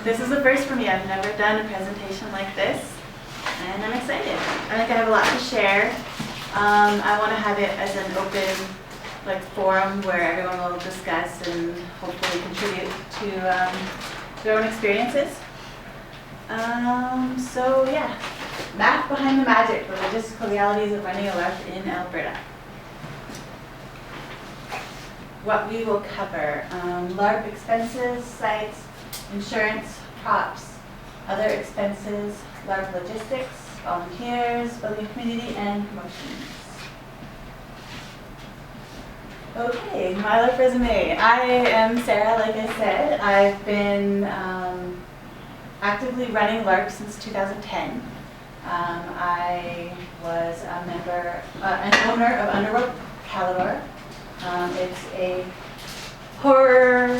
This is the first for me. I've never done a presentation like this, and I'm excited. I think I have a lot to share. I want to have it as an open forum where everyone will discuss and hopefully contribute to their own experiences. So yeah, math behind the magic, the logistical realities of running a LARP in Alberta. What we will cover: LARP expenses, sites, insurance, props, other expenses, LARP logistics, volunteers, building a community, and promotions. Okay, my LARP resume. I am Sarah, like I said. I've been actively running LARP since 2010. I was a member, an owner of Underworld Calidor. It's a horror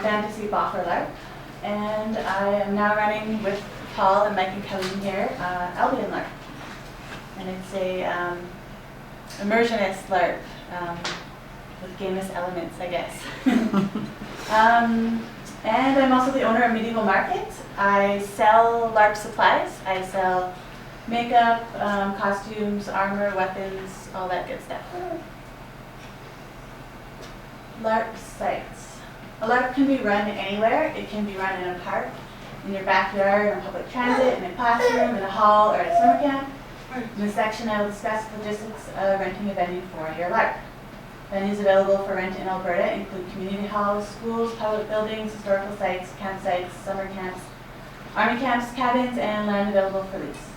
fantasy boffer LARP, and I am now running with Paul and Mike and Colleen here, Albion LARP, and it's a immersionist LARP with gamist elements, I guess. And I'm also the owner of Medieval Market. I sell LARP supplies. I sell makeup, costumes, armor, weapons, all that good stuff. LARP sites. A LARP can be run anywhere. It can be run in a park, in your backyard, on public transit, in a classroom, in a hall, or at a summer camp. In this section, I will discuss logistics of renting a venue for your LARP. Venues available for rent in Alberta include community halls, schools, public buildings, historical sites, campsites, summer camps, army camps, cabins, and land available for lease.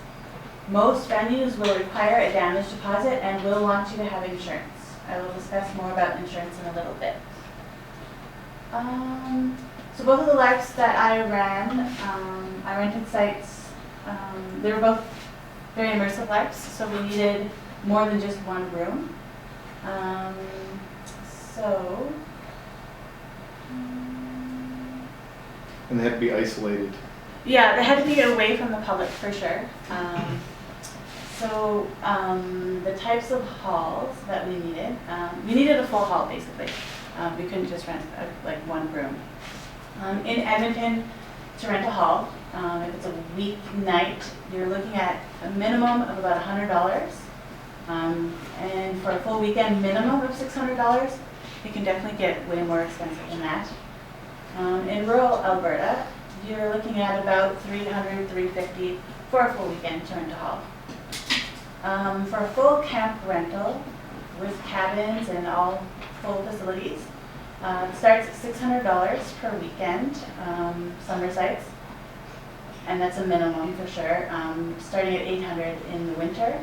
Most venues will require a damage deposit and will want you to have insurance. I will discuss more about insurance in a little bit. So both of the LARPs that I ran, I rented sites. They were both very immersive LARPs, so we needed more than just one room. And they had to be isolated. Yeah, they had to be away from the public for sure. The types of halls that we needed a full hall basically. We couldn't just rent one room. In Edmonton, to rent a hall, if it's a weeknight, you're looking at a minimum of about $100. And for a full weekend minimum of $600, you can definitely get way more expensive than that. In rural Alberta, you're looking at about $300, $350 for a full weekend to rent a hall. For a full camp rental with cabins and all full facilities, it starts at $600 per weekend, summer sites, and that's a minimum for sure, starting at $800 in the winter.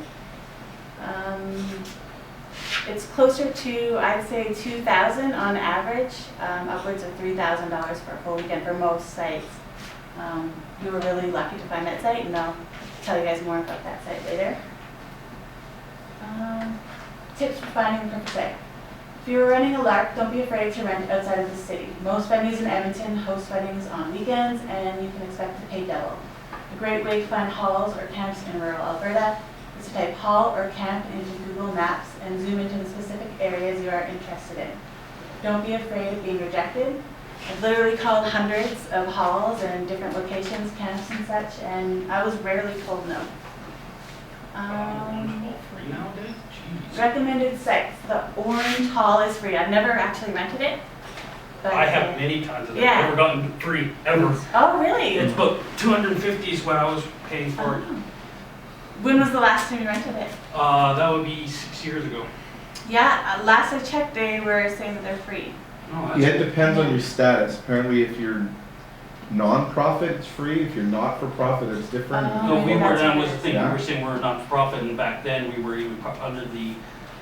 It's closer to, I'd say, $2,000 on average, upwards of $3,000 for a full weekend for most sites. We were really lucky to find that site, and I'll tell you guys more about that site later. Tips for finding the perfect site. If you're running a LARP, don't be afraid to rent outside of the city. Most venues in Edmonton host weddings on weekends, and you can expect to pay double. A great way to find halls or camps in rural Alberta is to type hall or camp into Google Maps and zoom into the specific areas you are interested in. Don't be afraid of being rejected. I've literally called hundreds of halls and different locations, camps and such, and I was rarely told no. Free nowadays? Jeez. Recommended sites. The Orange Hall is free. I've never actually rented it. But I have many times of it. Yeah. Never gotten free, ever. Oh, really? It's about $250 is what I was paying for it. When was the last time you rented it? That would be 6 years ago. Yeah, last I checked, they were saying that they're free. Oh, that's Yeah, it depends on your status. Apparently, if you're non-profit, it's free. If you're not-for-profit, it's different. No, we Yeah, were, that's that what was it the is. thing, we Yeah. were saying we're not for profit, and back then we were even under the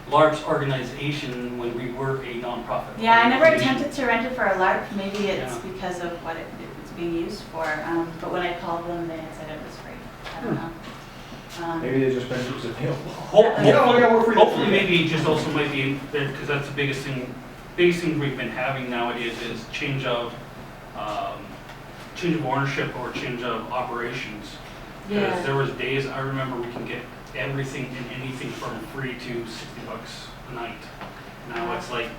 LARP's organization when we were a non-profit. Yeah, I never organization. attempted to rent it for a LARP. Maybe it's Yeah. because of what it's being used for. But when I called them, they had said it was free. I don't know. Maybe they just meant it was available. Hopefully maybe it just also might be, because that's the biggest thing we've been having nowadays is change of ownership or change of operations. Because Yeah. there was days, I remember we can get everything and anything from free to $60 a night. Now it's like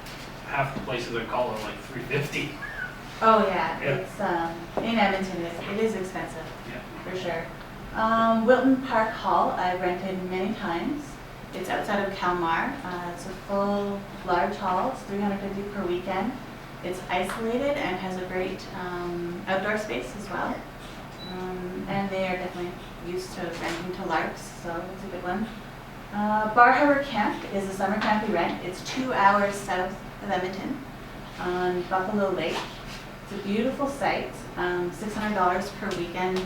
half the places I call are like $350. Oh, yeah, Yeah. it's, in Edmonton, it is expensive, Yeah. for sure. Wilton Park Hall, I've rented many times. It's outside of Kalmar. It's a full, large hall, it's $350 per weekend. It's isolated and has a great outdoor space as well. And they are definitely used to renting to LARPs, so it's a good one. Bar Harbor Camp is a summer camp we rent. It's 2 hours south of Edmonton on Buffalo Lake. It's a beautiful site, $600 per weekend.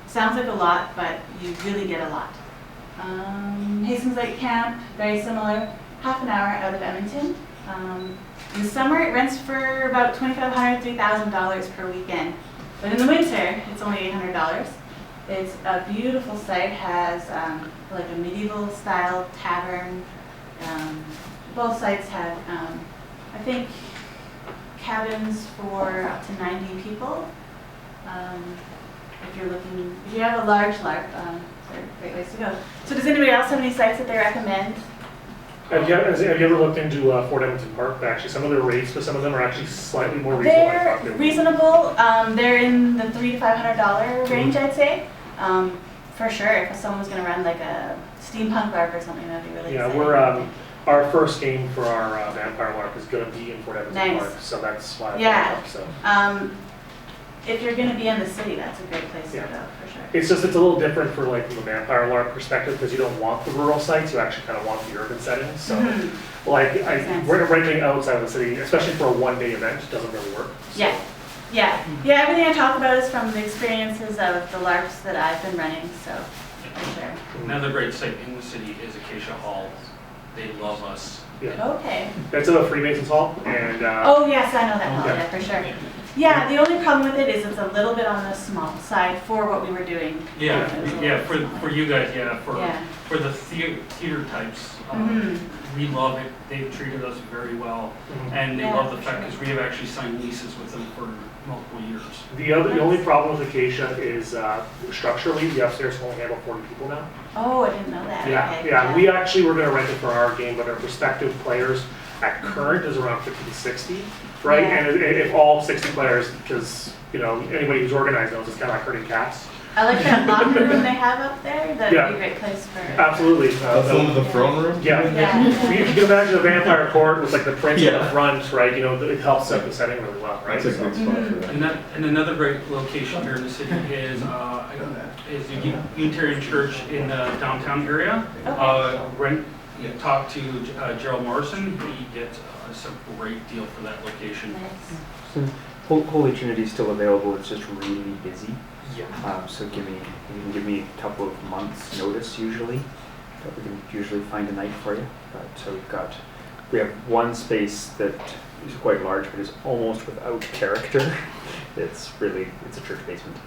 Sounds like a lot, but you really get a lot. Hastings Lake Camp, very similar, half an hour out of Edmonton. In the summer, it rents for about $2,500, $3,000 per weekend. But in the winter, it's only $800. It's a beautiful site, has like a medieval style tavern. Both sites have, I think, cabins for up to 90 people. If you have a large LARP, they're great ways to go. So does anybody else have any sites that they recommend? Have you ever looked into Fort Edmonton Park? Actually, some of their rates for some of them are actually slightly more reasonable. They're reasonable. They're in the $300 to $500 range, I'd say. For sure, if someone was going to run like a steampunk LARP or something, that'd be really exciting. We're our first game for our Vampire LARP is going to be in Fort Edmonton Nice. Park, so that's why I Yeah. brought it up. So If you're going to be in the city, that's a great place Yeah. to go, for sure. it's just it's a little different for like from a Vampire LARP perspective because you don't want the rural sites, you actually kind of want the urban settings. So Mhm. like Makes sense. renting outside of the city, especially for a one-day event, doesn't really work. So, Yeah. Yeah, everything I talk about is from the experiences of the LARPs that I've been running, so for sure. Another great site in the city is Acacia Hall. They love us. Yeah. Okay. That's a Freemasons Hall, and Oh, yes, I know that hall, Yeah. yeah, for sure. Yeah, the only problem with it is it's a little bit on the small side for what we were doing. Yeah, It was a yeah, little for you guys, yeah, Yeah. for the theater types. Mhm. We love it. They've treated us very well. Mhm. And they Yeah, love the for fact sure. because we have actually signed leases with them for multiple years. the only problem with Acacia is structurally the upstairs can only handle 40 people now. Oh, I didn't know that. Yeah, Okay, yeah. We actually were going to rent it for our game, but our prospective players at current is around 50 to 60, right? Yeah. And if all 60 players, because anybody who's organized knows it's kind of like herding cats. I like that locker room they have up there. That'd Yeah. be a great place for. Absolutely. That's under the throne room? Yeah. Yeah. You can imagine a vampire court with like the prince in Yeah. the front, right? It helps set the setting really well, right? That's a good spot for that. And another great location here in the city is the Unitarian Church in the downtown area. Talk to Gerald Morrison. He gets a great deal for that location. Nice. So Holy Trinity is still available, it's just really busy. Yeah. So you can give me a couple of months' notice usually, but we can usually find a night for you. But so we have one space that is quite large, but is almost without character. It's a church basement.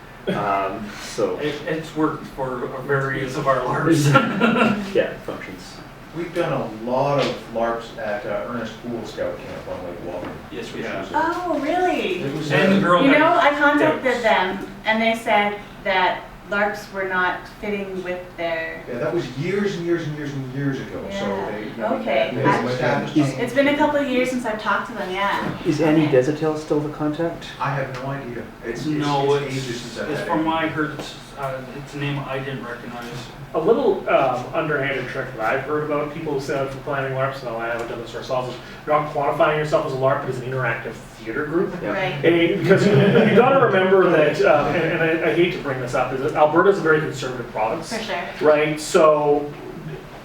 So It's worked for various of our LARPs. yeah, it functions. We've done a lot of LARPs at Ernest Poole Scout Camp on Lake Walton. Yes, we have. Oh, really? It was, And the girl You that- know, I contacted them and they said that LARPs were not fitting with their. yeah, that was years and years and years and years ago, so Yeah. they. Okay. They Actually, established Is- on- It's been a couple of years since I've talked to them, yeah. Is Annie Desatel still the contact? I have no idea. It's No, ages since I've it's had from it. what I heard, it's a name I didn't recognize. A little underhanded trick that I've heard about people who set up for planning LARPs, and I haven't done this ourselves, is you're not quantifying yourself as a LARP, but as an interactive theater group. Yeah. Right. Because you got to remember that, and I hate to bring this up, is that Alberta's a very conservative province, For sure. right? So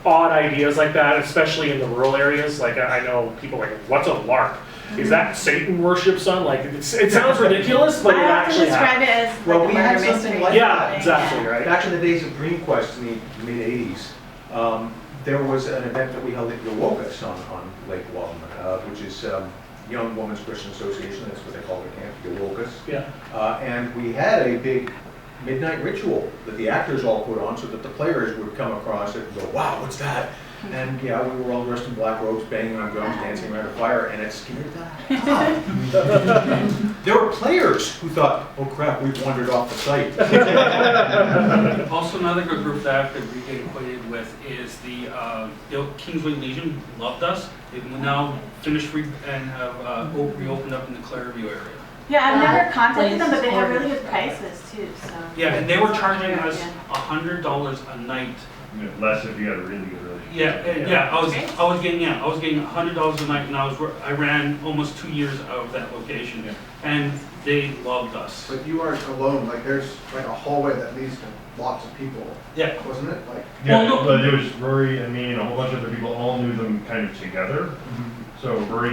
odd ideas like that, especially in the rural areas, like I know people like, what's a LARP? Is that Satan worship, son? Like it sounds ridiculous, but I it have to actually describe happens. it as Well, like we a had murder something mystery. like Yeah, exactly, right. Back in the days of DreamQuest in the mid-'80s, there was an event that we held at Yowokas on Lake Walton, which is Young Women's Christian Association, that's what they call their camp, Yowokas. Yeah. And we had a big midnight ritual that the actors all put on so that the players would come across it and go, wow, what's that? And yeah, we were all dressed in black robes, banging on drums, dancing around a fire, and it scared the hell out of me. There were players who thought, oh crap, we've wandered off the site. Also, another good group that I've been getting acquainted with is the Kingsway Legion loved us. They've now finished and have reopened up in the Clareview area. Yeah, I've never contacted Place them, but they have really orders. good prices too, so. Yeah, and they were charging us Yeah. $100 a night. Less if you had a really good relationship. Yeah, I was getting $100 a night, and I ran almost 2 years out of that location, Yeah. and they loved us. But you aren't alone, like there's like a hallway that leads to lots of people, Yeah, wasn't it? Like, Yeah, Well, no- but it was Rory and me and a whole bunch of other people all knew them kind of together. So Rory